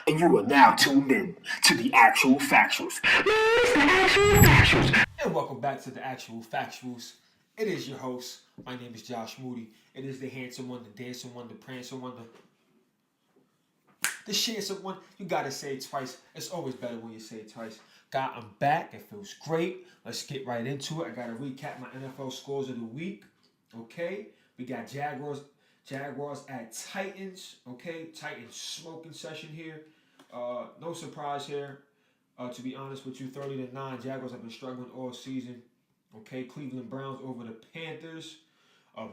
and you are now tuned in to the Actual Factuals. It's the Actual Factuals. And welcome back to the Actual Factuals. It is your host. My name is Josh Moody. It is the handsome one, the dancing one, the prancing one, the shancing one. You gotta say it twice. It's always better when you say it twice. God, I'm back. It feels great. Let's get right into it. I gotta recap my NFL scores of the week. Okay, we got Jaguars at Titans. Okay, Titans smoking session here. No surprise here. To be honest with you, 30-9. Jaguars have been struggling all season. Okay, Cleveland Browns over the Panthers.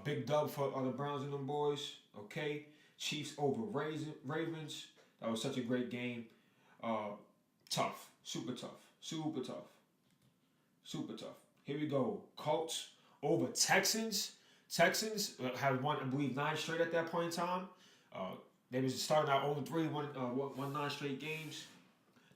Big dub for the Browns and them boys. Okay, Chiefs over Ravens. That was such a great game. Tough, super tough, super tough, super tough. Here we go. Colts over Texans. Texans had won, I believe, 9 straight at that point in time. They was starting out 0-3, won 9 straight games.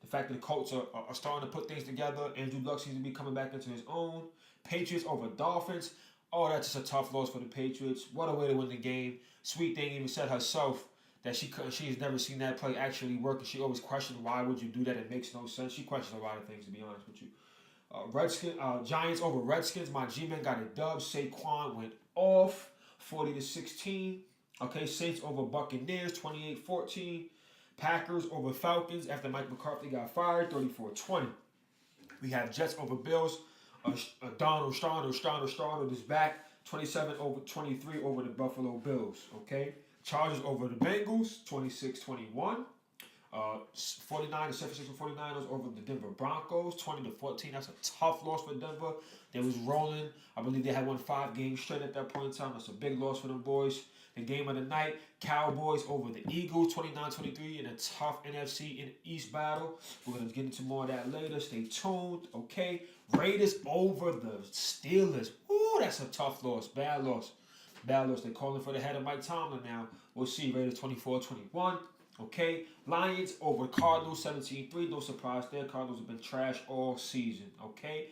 The fact that the Colts are starting to put things together. Andrew Luck seems to be coming back into his own. Patriots over Dolphins. Oh, that's just a tough loss for the Patriots. What a way to win the game. Sweet Thing even said herself that she's never seen that play actually work, and she always questioned why would you do that. It makes no sense. She questioned a lot of things, to be honest with you. Giants over Redskins. My G-Men got a dub. Saquon went off 40-16. Okay, Saints over Buccaneers 28-14. Packers over Falcons after Mike McCarthy got fired 34-20. We have Jets over Bills. Donald is back 27-23 over the Buffalo Bills. Okay, Chargers over the Bengals 26-21. 49 San Francisco 49ers over the Denver Broncos 20-14. That's a tough loss for Denver. They was rolling. I believe they had won 5 games straight at that point in time. That's a big loss for them boys. The game of the night, Cowboys over the Eagles 29-23 in a tough NFC in East battle. We're going to get into more of that later. Stay tuned. Okay. Raiders over the Steelers. Ooh, that's a tough loss. Bad loss. Bad loss. They're calling for the head of Mike Tomlin now. We'll see. Raiders 24-21. Okay, Lions over Cardinals 17-3. No surprise there. Cardinals have been trash all season. Okay,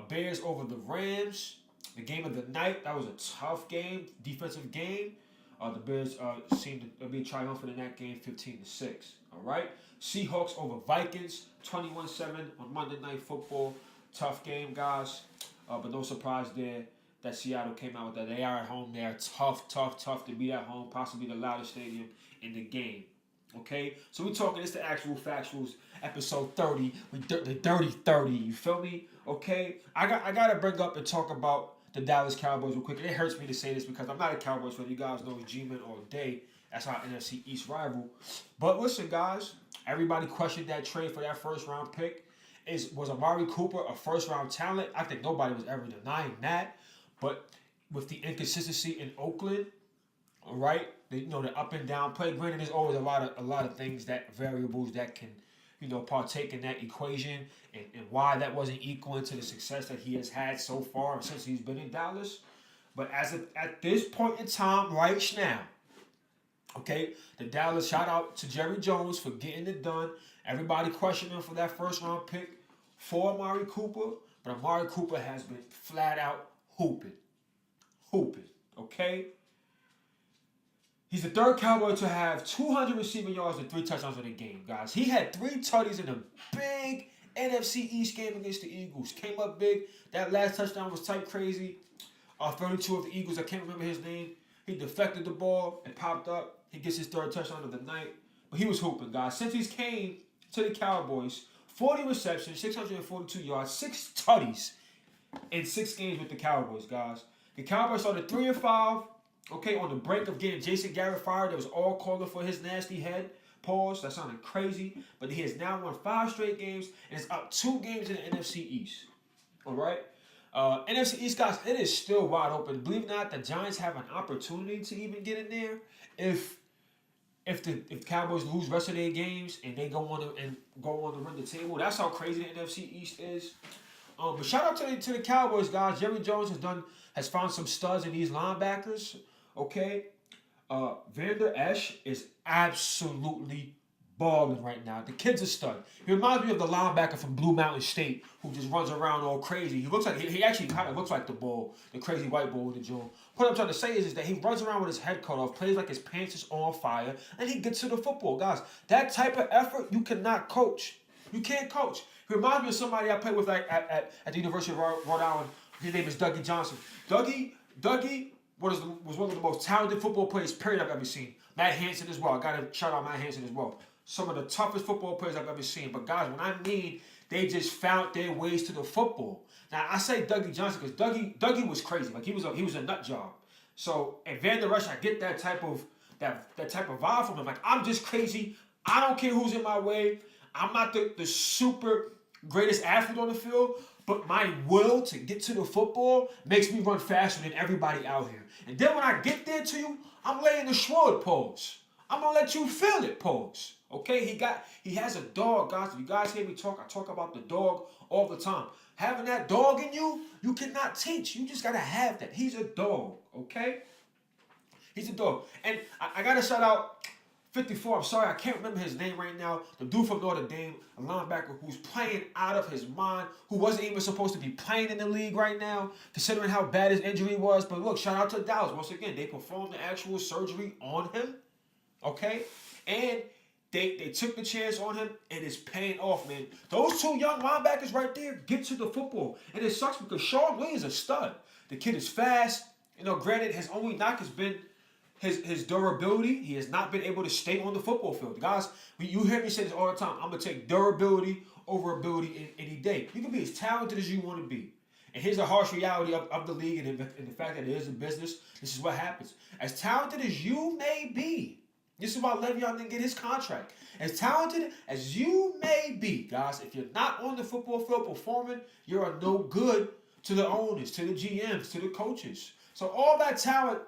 Bears over the Rams. The game of the night. That was a tough game, defensive game. The Bears seemed to be triumphant in that game, 15-6. All right, Seahawks over Vikings 21-7 on Monday Night Football. Tough game, guys. But no surprise there that Seattle came out with that. They are at home. They are tough to be at home. Possibly the loudest stadium in the game. Okay, so we're talking, it's the Actual Factuals, episode 30, the Dirty 30, you feel me? Okay, I got to bring up and talk about the Dallas Cowboys real quick. And it hurts me to say this because I'm not a Cowboys fan. You guys know G-Men all day. That's our NFC East rival. But listen, guys, everybody questioned that trade for that first-round pick. Was Amari Cooper a first-round talent? I think nobody was ever denying that. But with the inconsistency in Oakland, all right, the up and down play. Granted, there's always a lot of things, that variables that can, partake in that equation, and why that wasn't equal to the success that he has had so far since he's been in Dallas. But at this point in time, right now, okay, the Dallas, shout out to Jerry Jones for getting it done. Everybody questioning him for that first round pick for Amari Cooper, but Amari Cooper has been flat out hooping, okay. He's the third Cowboy to have 200 receiving yards and 3 touchdowns in a game, guys. He had 3 tutties in a big NFC East game against the Eagles. Came up big. That last touchdown was type crazy. 32 of the Eagles, I can't remember his name. He deflected the ball and popped up. He gets his 3rd touchdown of the night. But he was hooping, guys. Since he's came to the Cowboys, 40 receptions, 642 yards, 6 tutties in 6 games with the Cowboys, guys. The Cowboys started 3-5. Okay, on the brink of getting Jason Garrett fired, that was all calling for his nasty head. Pause. That sounded crazy. But he has now won 5 straight games and is up 2 games in the NFC East. All right? NFC East, guys, it is still wide open. Believe it or not, the Giants have an opportunity to even get in there if the Cowboys lose the rest of their games and they go on to run the table. That's how crazy the NFC East is. But shout out to the Cowboys, guys. Jerry Jones has found some studs in these linebackers. Okay, Vander Esch is absolutely balling right now. The kid's a stud. He reminds me of the linebacker from Blue Mountain State who just runs around all crazy. He looks like he actually kind of looks like the bull, the crazy white bull with the jaw. What I'm trying to say is that he runs around with his head cut off, plays like his pants is on fire, and he gets to the football. Guys, that type of effort you cannot coach. You can't coach. He reminds me of somebody I played with like at the University of Rhode Island. His name is Dougie Johnson. Dougie was one of the most talented football players, period, I've ever seen. Matt Hansen as well. I got to shout out Matt Hansen as well. Some of the toughest football players I've ever seen. But guys, when I mean they just found their ways to the football. Now I say Dougie Johnson because Dougie was crazy. Like he was a nut job. So at Van Der Esch, I get that type of vibe from him. Like I'm just crazy. I don't care who's in my way. I'm not the super greatest athlete on the field, but my will to get to the football makes me run faster than everybody out here. And then when I get there to you, I'm laying the sword pose. I'm gonna let you feel it pose. Okay? He has a dog, guys. If you guys hear me talk, I talk about the dog all the time. Having that dog in you, you cannot teach. You just gotta have that. He's a dog, okay? He's a dog. And I gotta shout out 54, I'm sorry, I can't remember his name right now. The dude from Notre Dame, a linebacker who's playing out of his mind, who wasn't even supposed to be playing in the league right now, considering how bad his injury was. But look, shout out to Dallas. Once again, they performed the actual surgery on him, okay? And they took the chance on him, and it's paying off, man. Those two young linebackers right there get to the football. And it sucks because Sean Lee is a stud. The kid is fast. You know, granted, his only knock has been his durability. He has not been able to stay on the football field. Guys, you hear me say this all the time. I'm going to take durability over ability any day. You can be as talented as you want to be. And here's the harsh reality of the league and the fact that it is a business. This is what happens. As talented as you may be, this is why Le'Veon didn't get his contract. As talented as you may be, guys, if you're not on the football field performing, you're no good to the owners, to the GMs, to the coaches. So all that talent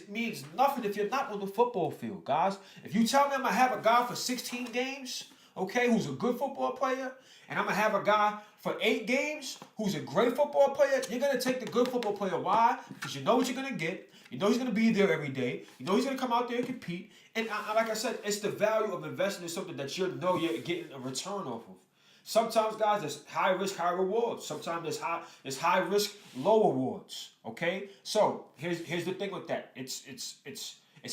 means nothing if you're not on the football field, guys. If you tell me I'm going to have a guy for 16 games, okay, who's a good football player, and I'm going to have a guy for 8 games who's a great football player, you're going to take the good football player. Why? Because you know what you're going to get. You know he's going to be there every day. You know he's going to come out there and compete. And like I said, it's the value of investing in something that you know you're getting a return off of. Sometimes, guys, there's high risk, high rewards. Sometimes there's high risk, low rewards. Okay, so here's the thing with that. It's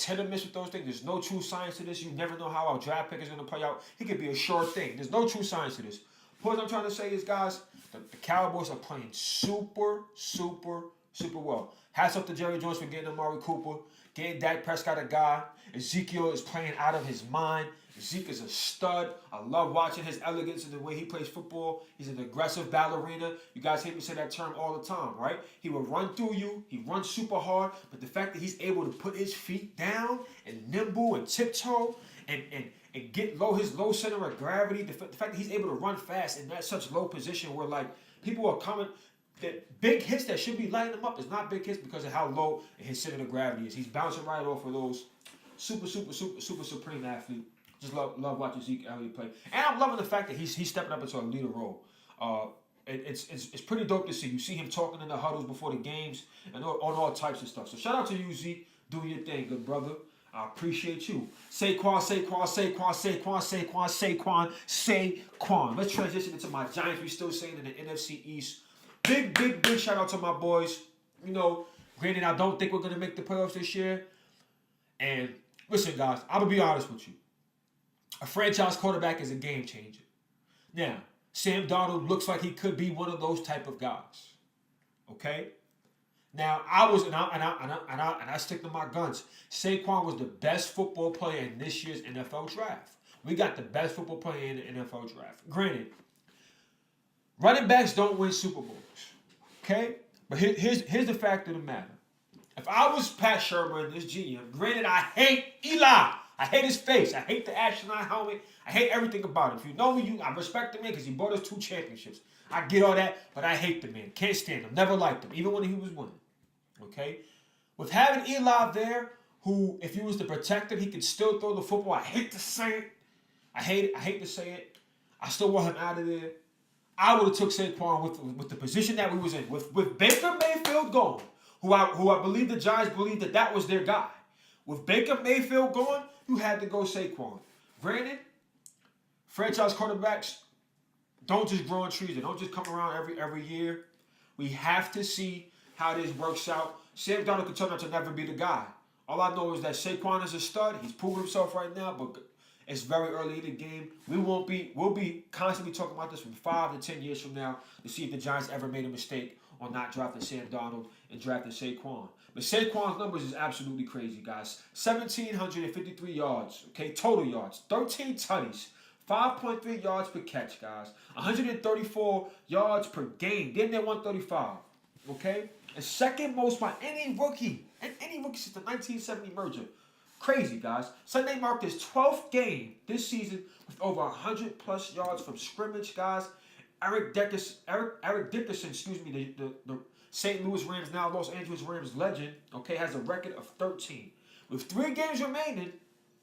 hit or miss with those things. There's no true science to this. You never know how our draft pick is going to play out. He could be a sure thing. There's no true science to this. What I'm trying to say is, guys, the Cowboys are playing super, super, super well. Hats up to Jerry Jones for getting Amari Cooper, getting Dak Prescott a guy. Ezekiel is playing out of his mind. Zeke is a stud. I love watching his elegance and the way he plays football. He's an aggressive ballerina. You guys hear me say that term all the time, right? He will run through you. He runs super hard. But the fact that he's able to put his feet down and nimble and tiptoe and get his low center of gravity, the fact that he's able to run fast in that such low position where, like, people are coming, that big hits that should be lighting him up is not big hits because of how low his center of gravity is. He's bouncing right off of those super supreme athlete. Just love watching Zeke Elliott play. And I'm loving the fact that he's stepping up into a leader role. It's pretty dope to see. You see him talking in the huddles before the games and on all types of stuff. So shout out to you, Zeke. Do your thing, good brother. I appreciate you. Saquon. Let's transition into my Giants. We still saying in the NFC East. Big shout out to my boys. You know, granted, I don't think we're going to make the playoffs this year. And listen, guys, I'm going to be honest with you. A franchise quarterback is a game changer. Now, Sam Darnold looks like he could be one of those type of guys. Okay? Now, I stick to my guns. Saquon was the best football player in this year's NFL draft. We got the best football player in the NFL draft. Granted, running backs don't win Super Bowls. Okay? But here's the fact of the matter. If I was Pat Shermer, this GM, granted, I hate Eli. I hate his face. I hate the astronaut helmet. I hate everything about him. If you know me, I respect the man because he brought us 2 championships. I get all that, but I hate the man. Can't stand him. Never liked him, even when he was winning. Okay? With having Eli there, who, if he was to protect him, he could still throw the football. I hate to say it. I hate to say it. I still want him out of there. I would have took Saquon with the position that we was in. With Baker Mayfield gone, who I believe the Giants believed that was their guy. With Baker Mayfield gone, you had to go Saquon. Granted, franchise quarterbacks don't just grow on trees. They don't just come around every year. We have to see how this works out. Sam Darnold could turn out to never be the guy. All I know is that Saquon is a stud. He's proven himself right now, but it's very early in the game. We'll be constantly talking about this from 5 to 10 years from now to see if the Giants ever made a mistake on not drafting Sam Darnold and drafting Saquon. But Saquon's numbers is absolutely crazy, guys. 1,753 yards, okay, total yards, 13 tutties, 5.3 yards per catch, guys, 134 yards per game. Then they're 135, okay? And second most by any rookie since the 1970 merger. Crazy, guys. Sunday marked his 12th game this season with over 100+ yards from scrimmage, guys. Eric Dickerson, the St. Louis Rams, now Los Angeles Rams legend, okay, has a record of 13. With 3 games remaining,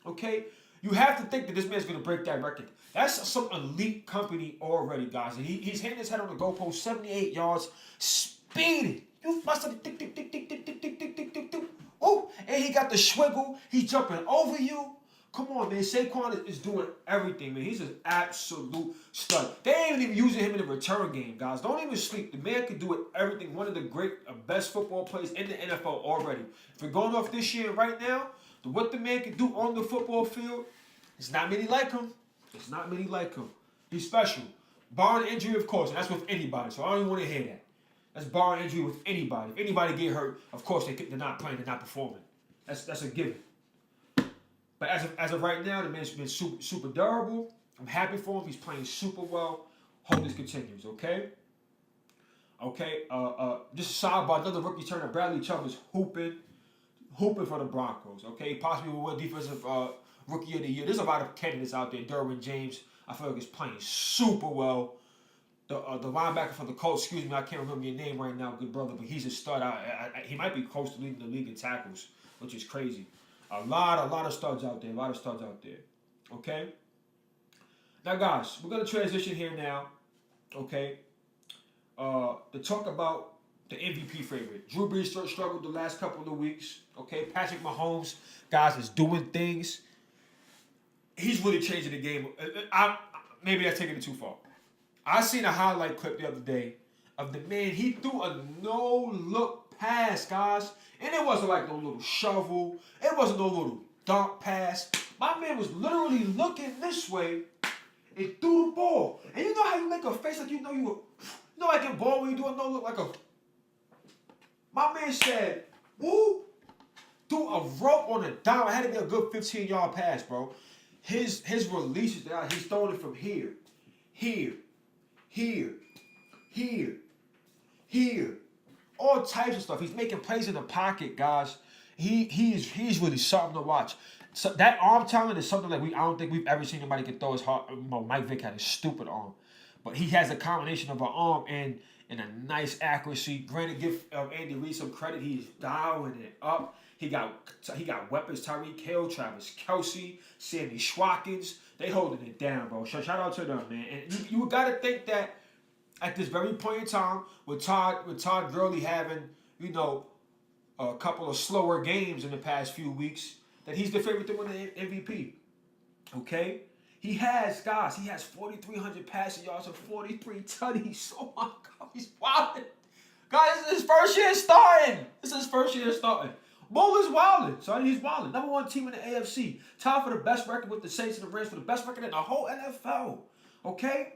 okay, you have to think that this man's going to break that record. That's some elite company already, guys. And he's hitting his head on the goalpost, 78 yards, speeding. You must have tick, tick, tick, tick, tick, tick, tick, tick, tick, tick, tick. Oh, and he got the swiggle. He's jumping over you. Come on, man. Saquon is doing everything, man. He's an absolute stud. They ain't even using him in the return game, guys. Don't even sleep. The man can do it everything. One of the best football players in the NFL already. If we're going off this year right now, what the man can do on the football field, it's not many like him. It's not many like him. He's special. Barring injury, of course, and that's with anybody. So I don't even want to hear that. That's barring injury with anybody. If anybody get hurt, of course they're not playing, they're not performing. That's a given. But as of right now, the man's been super durable. I'm happy for him. He's playing super well. Hope this continues, okay? Okay, just a sidebar, another rookie turner, Bradley Chubb is hooping for the Broncos, okay? Possibly will win defensive rookie of the year. There's a lot of candidates out there. Derwin James, I feel like is playing super well. The linebacker for the Colts, I can't remember your name right now, good brother, but he's a stud. He might be close to leading the league in tackles, which is crazy. A lot of studs out there. Okay? Now, guys, we're going to transition here now, okay, to talk about the MVP favorite. Drew Brees struggled the last couple of weeks, okay? Patrick Mahomes, guys, is doing things. He's really changing the game. Maybe that's taking it too far. I seen a highlight clip the other day of the man. He threw a no-look pass, guys. And it wasn't like no little shovel. It wasn't no little dunk pass. My man was literally looking this way and threw the ball. And you know how you make a face like you know like in ball when you do a no-look like a... My man said, woo, threw a rope on a dime. It had to be a good 15-yard pass, bro. His releases, he's throwing it from here. All types of stuff. He's making plays in the pocket, guys. He's really something to watch. So that arm talent is something that I don't think we've ever seen anybody can throw as hard. Mike Vick had a stupid arm, but he has a combination of an arm and a nice accuracy. Granted, give Andy Reid some credit. He's dialing it up. He got weapons. Tyreek Hill, Travis Kelce, Sammy Schwatkins. They holding it down, bro. Shout out to them, man. And you got to think that at this very point in time, with Todd Gurley having, a couple of slower games in the past few weeks, that he's the favorite to win the MVP. Okay? He has 4,300 passing yards and 43 tutties. Oh my God, he's wilding. Guys, this is his first year starting. Bull is wilding, son. He's wilding. Number 1 team in the AFC. Tied for the best record with the Saints and the Rams for the best record in the whole NFL. Okay?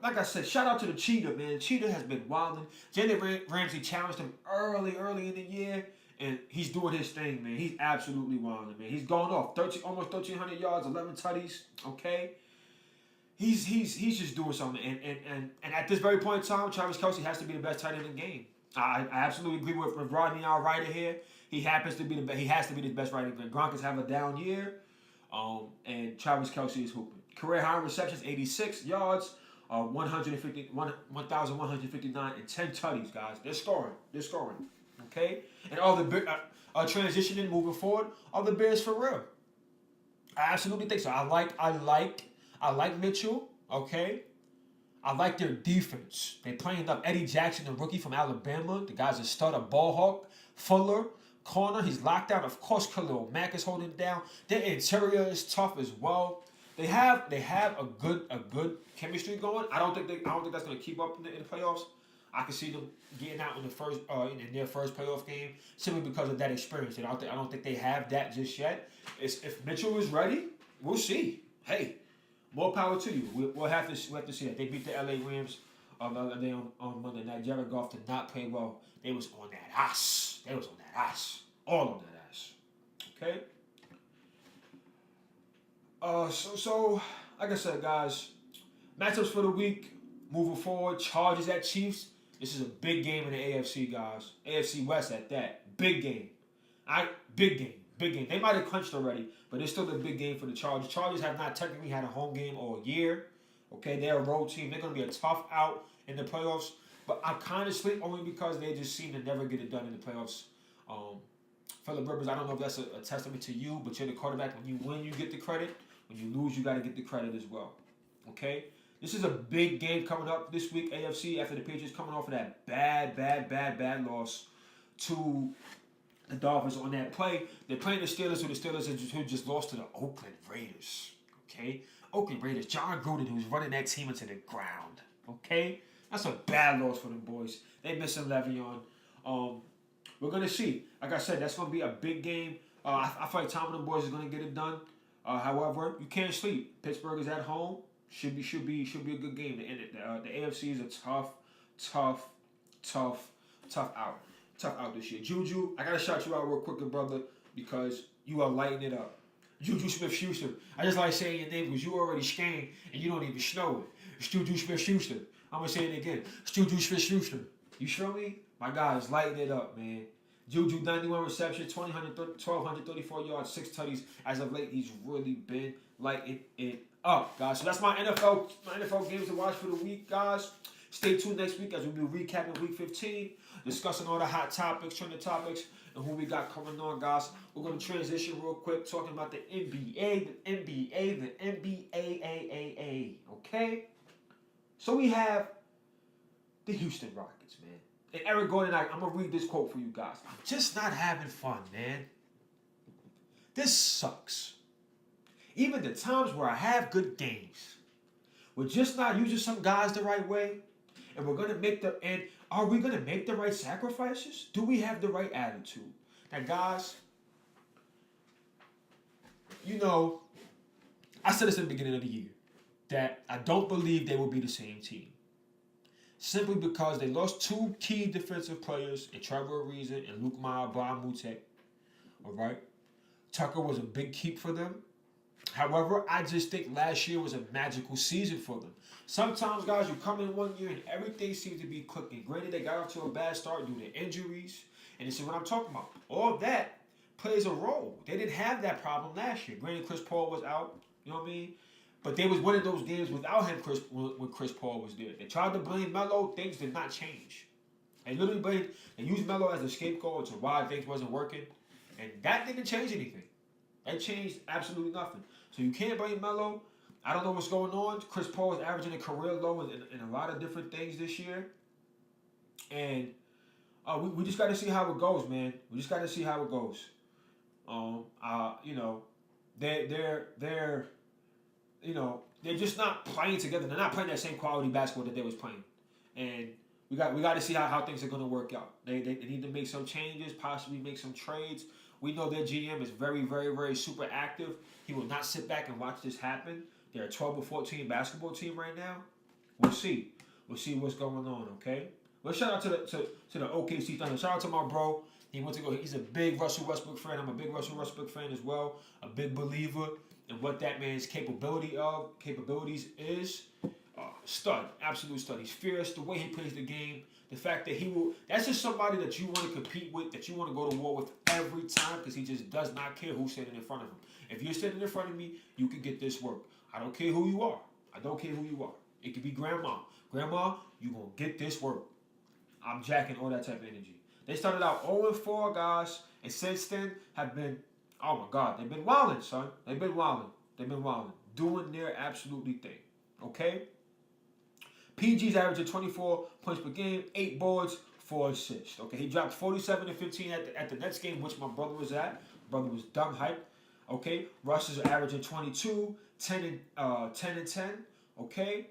Like I said, shout out to the Cheetah, man. Cheetah has been wilding. Jalen Ramsey challenged him early in the year, and he's doing his thing, man. He's absolutely wilding, man. He's going off. Almost 1,300 yards, 11 tutties, okay? He's just doing something. And at this very point in time, Travis Kelce has to be the best tight end in the game. I absolutely agree with Rodney, our writer here. He has to be the best right end. Gronkins have a down year, and Travis Kelce is hooping. Career high receptions, 86 yards, 1,159 and 10 tutties, guys. They're scoring. Okay, and all the transitioning moving forward, all the Bears for real. I absolutely think so. I like Mitchell. Okay. I like their defense. They playing up Eddie Jackson, the rookie from Alabama. The guy's a stud, a ball hawk. Fuller, corner. He's locked out. Of course, Khalil Mack is holding down. Their interior is tough as well. They have a good chemistry going. I don't think that's going to keep up in the playoffs. I can see them getting out in the first in their first playoff game simply because of that experience. And I don't think they have that just yet. If Mitchell is ready, we'll see. Hey, more power to you. We'll have to see that. They beat the LA Rams the other day on Monday night. Jared Goff did not play well. They was on that ass. They was on that ass. All on that ass. Okay. So like I said, guys, matchups for the week moving forward. Chargers at Chiefs. This is a big game in the AFC, guys. AFC West at that. Big game. Big game. They might have clinched already, but it's still a big game for the Chargers. Chargers have not technically had a home game all year. Okay, they're a road team. They're going to be a tough out in the playoffs. But I kind of sleep only because they just seem to never get it done in the playoffs. Phillip Rivers, I don't know if that's a testament to you, but you're the quarterback. When you win, you get the credit. When you lose, you got to get the credit as well. Okay? This is a big game coming up this week, AFC, after the Patriots coming off of that bad loss to the Dolphins on that play. They're playing the Steelers, who just lost to the Oakland Raiders. Okay? Oakland Raiders, John Gruden, who's running that team into the ground. Okay? That's a bad loss for them boys. They missing Le'Veon. We're going to see. Like I said, that's going to be a big game. I feel like Tom and them boys is going to get it done. However, you can't sleep. Pittsburgh is at home. Should be a good game. The AFC is a tough out. Tough out this year. Juju, I gotta shout you out real quick, brother, because you are lighting it up. Juju Smith-Schuster. I just like saying your name because you already scanned and you don't even know it. It's Juju Smith-Schuster. I'm gonna say it again. It's Juju Smith-Schuster. You feel me? My guy is lighting it up, man. Juju, 91 receptions, 1,234 yards, 6 tutties. As of late, he's really been lighting it up, guys. So that's my NFL games to watch for the week, guys. Stay tuned next week as we'll be recapping Week 15, discussing all the hot topics, trending topics, and who we got coming on, guys. We're going to transition real quick, talking about the NBA, the NBA, okay? So we have the Houston Rockets, man. And Eric Gordon, I'm going to read this quote for you guys. I'm just not having fun, man. This sucks. Even the times where I have good games, we're just not using some guys the right way. And are we going to make the right sacrifices? Do we have the right attitude? Now, guys, I said this in the beginning of the year, that I don't believe they will be the same team. Simply because they lost 2 key defensive players, in Trevor Ariza and Luke Mute. All right? Tucker was a big keep for them. However, I just think last year was a magical season for them. Sometimes, guys, you come in one year and everything seems to be clicking. Granted, they got off to a bad start due to injuries. And this is what I'm talking about. All that plays a role. They didn't have that problem last year. Granted, Chris Paul was out. You know what I mean? But they was winning those games without him when Chris Paul was there. They tried to blame Melo. Things did not change. They literally used Melo as a scapegoat to why things wasn't working. And that didn't change anything. That changed absolutely nothing. So you can't blame Melo. I don't know what's going on. Chris Paul is averaging a career low in a lot of different things this year. And we just got to see how it goes, man. We just got to see how it goes. They're just not playing together. They're not playing that same quality basketball that they was playing. And we got to see how things are going to work out. They need to make some changes, possibly make some trades. We know their GM is very, very, very super active. He will not sit back and watch this happen. They're a 12 or 14 basketball team right now. We'll see. We'll see what's going on, okay? Well, shout out to the OKC Thunder. Shout out to my bro. He's a big Russell Westbrook fan. I'm a big Russell Westbrook fan as well. A big believer in what that man's capabilities is. Stud. Absolute stud. He's fierce. The way he plays the game. The fact that that's just somebody that you want to compete with, that you want to go to war with every time because he just does not care who's sitting in front of him. If you're sitting in front of me, you can get this work. I don't care who you are. It could be grandma. Grandma, you're going to get this work. I'm jacking all that type of energy. They started out 0-4, guys, and since then have been, oh my God, they've been wilding, son. They've been wilding. Doing their absolutely thing, okay? PG's averaging 24 points per game, 8 boards, 4 assists. Okay, he dropped 47 and 15 at the Nets game, which my brother was at. Brother was dumb hype. Okay, Russ is averaging 22, 10-10. Okay,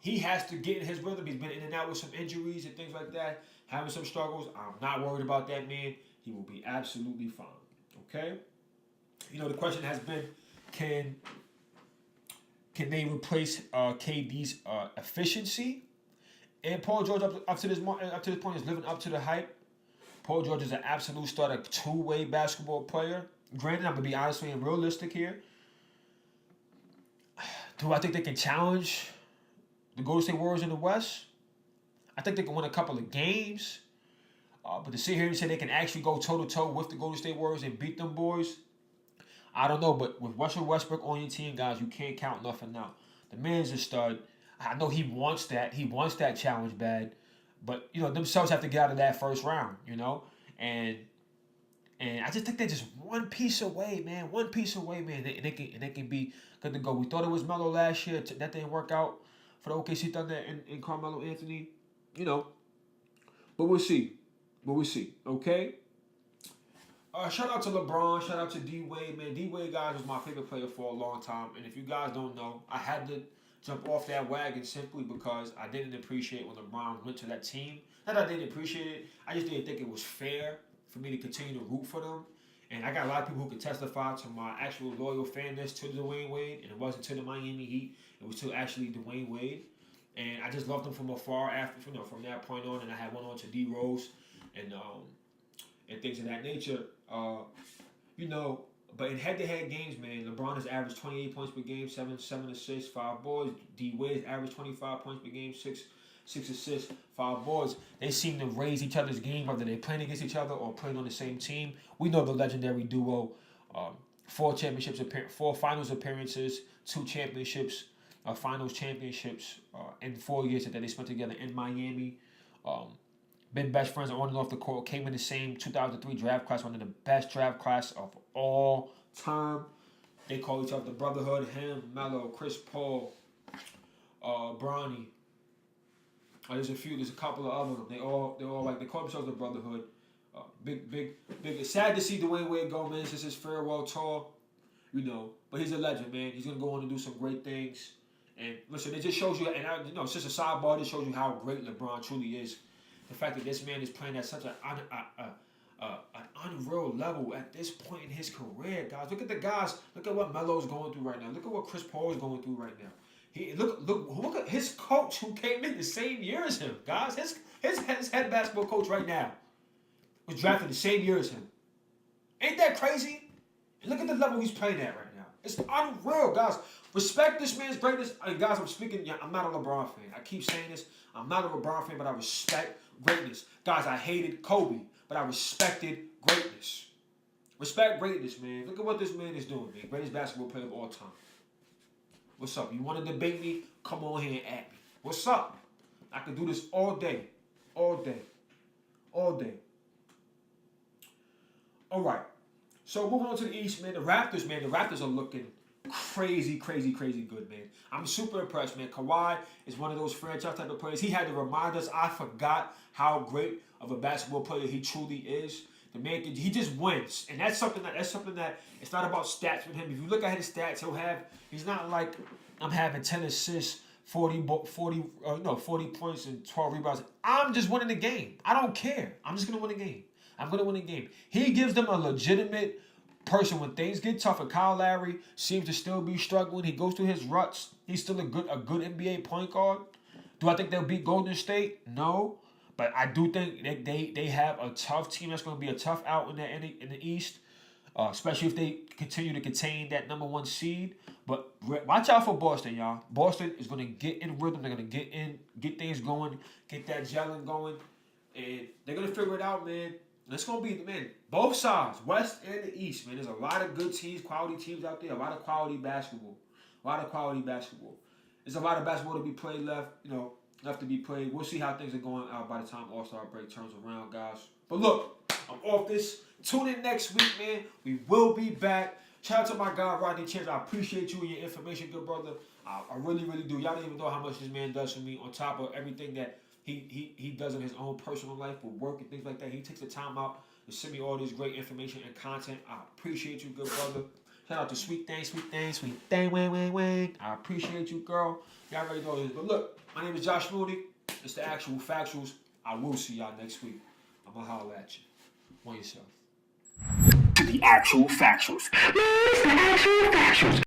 he has to get in his rhythm. He's been in and out with some injuries and things like that, having some struggles. I'm not worried about that man. He will be absolutely fine. Okay, you know the question has been, can they replace KD's efficiency? And Paul George up to this point is living up to the hype. Paul George is an absolute starter, two-way basketball player. Granted, I'm gonna be honest and realistic here. Do I think they can challenge the Golden State Warriors in the West? I think they can win a couple of games. But to sit here and say they can actually go toe-to-toe with the Golden State Warriors and beat them boys, I don't know. But with Russell Westbrook on your team, guys, you can't count nothing out. The man's a stud. I know he wants that. He wants that challenge bad. But, you know, themselves have to get out of that first round, you know? And I just think they're just one piece away, man. One piece away, man. And they can be good to go. We thought it was Melo last year. That didn't work out for the OKC Thunder and Carmelo Anthony. You know. But we'll see. Okay? Shout out to LeBron. Shout out to D-Wade, man. D-Wade, guys, was my favorite player for a long time. And if you guys don't know, I had to jump off that wagon simply because I didn't appreciate when LeBron went to that team. Not that I didn't appreciate it. I just didn't think it was fair for me to continue to root for them. And I got a lot of people who can testify to my actual loyal fanness to Dwayne Wade. And it wasn't to the Miami Heat. It was to actually Dwayne Wade. And I just loved him from afar after, you know, from that point on. And I had one on to D Rose and things of that nature. You know, but in head-to-head games, man, LeBron has averaged 28 points per game, 7 assists, 5 boards. D-Wade has averaged 25 points per game, 6 assists, 5 boards. They seem to raise each other's game, whether they're playing against each other or playing on the same team. We know the legendary duo, 4 finals appearances, 2 championships, finals championships in 4 years that they spent together in Miami. Been best friends on and off the court. Came in the same 2003 draft class, one of the best draft class of all time. They call each other the Brotherhood. Him, Melo, Chris Paul, Bronny. There's a couple of them. They call themselves the Brotherhood. Big. It's sad to see Dwayne Wade go, man. This is his farewell tour, you know. But he's a legend, man. He's gonna go on and do some great things. And listen, it just shows you. And it's just a sidebar. It shows you how great LeBron truly is. The fact that this man is playing at such an unreal level at this point in his career, guys. Look at the guys. Look at what Melo's going through right now. Look at what Chris Paul is going through right now. Look at his coach who came in the same year as him, guys. His head basketball coach right now was drafted the same year as him. Ain't that crazy? And look at the level he's playing at right now. It's unreal, guys. Respect this man's greatness. And guys, I'm not a LeBron fan. I keep saying this. I'm not a LeBron fan, but I respect greatness. Guys, I hated Kobe, but I respected greatness. Respect greatness, man. Look at what this man is doing, man. Greatest basketball player of all time. What's up? You want to debate me? Come on here and at me. What's up? I can do this all day. All day. All day. All right. So moving on to the East, man. The Raptors are looking crazy good, man. I'm super impressed, man. Kawhi is one of those franchise type of players. He had to remind us. I forgot how great of a basketball player he truly is. The man, he just wins, and that's something that it's not about stats with him. If you look at his stats, he's not like I'm having 10 assists, 40 points and 12 rebounds. I'm just winning the game. I don't care. I'm just gonna win the game. I'm gonna win the game. He gives them a legitimate person when things get tougher. Kyle Lowry seems to still be struggling. He goes through his ruts. He's still a good NBA point guard. Do I think they'll beat Golden State? No. But I do think that they have a tough team that's going to be a tough out in the East, especially if they continue to contain that number 1 seed. But watch out for Boston, y'all. Boston is going to get in rhythm. They're going to get things going, get that gelling going, and they're going to figure it out, man. It's going to be, man, both sides, West and the East, man. There's a lot of good teams, quality teams out there, a lot of quality basketball. There's a lot of basketball to be played left to be played. We'll see how things are going out by the time All-Star break turns around, guys. But look, I'm off this. Tune in next week, man. We will be back. Shout out to my guy, Rodney Chance. I appreciate you and your information, good brother. I really do. Y'all don't even know how much this man does for me on top of everything that he does in his own personal life with work and things like that. He takes the time out to send me all this great information and content. I appreciate you, good brother. Shout out to Sweet Thing, wang. I appreciate you, girl. Y'all already know this. But look, my name is Josh Moody. It's the Actual Factuals. I will see y'all next week. I'm going to holler at you. On yourself. To the Actual Factuals. It's the Actual Factuals.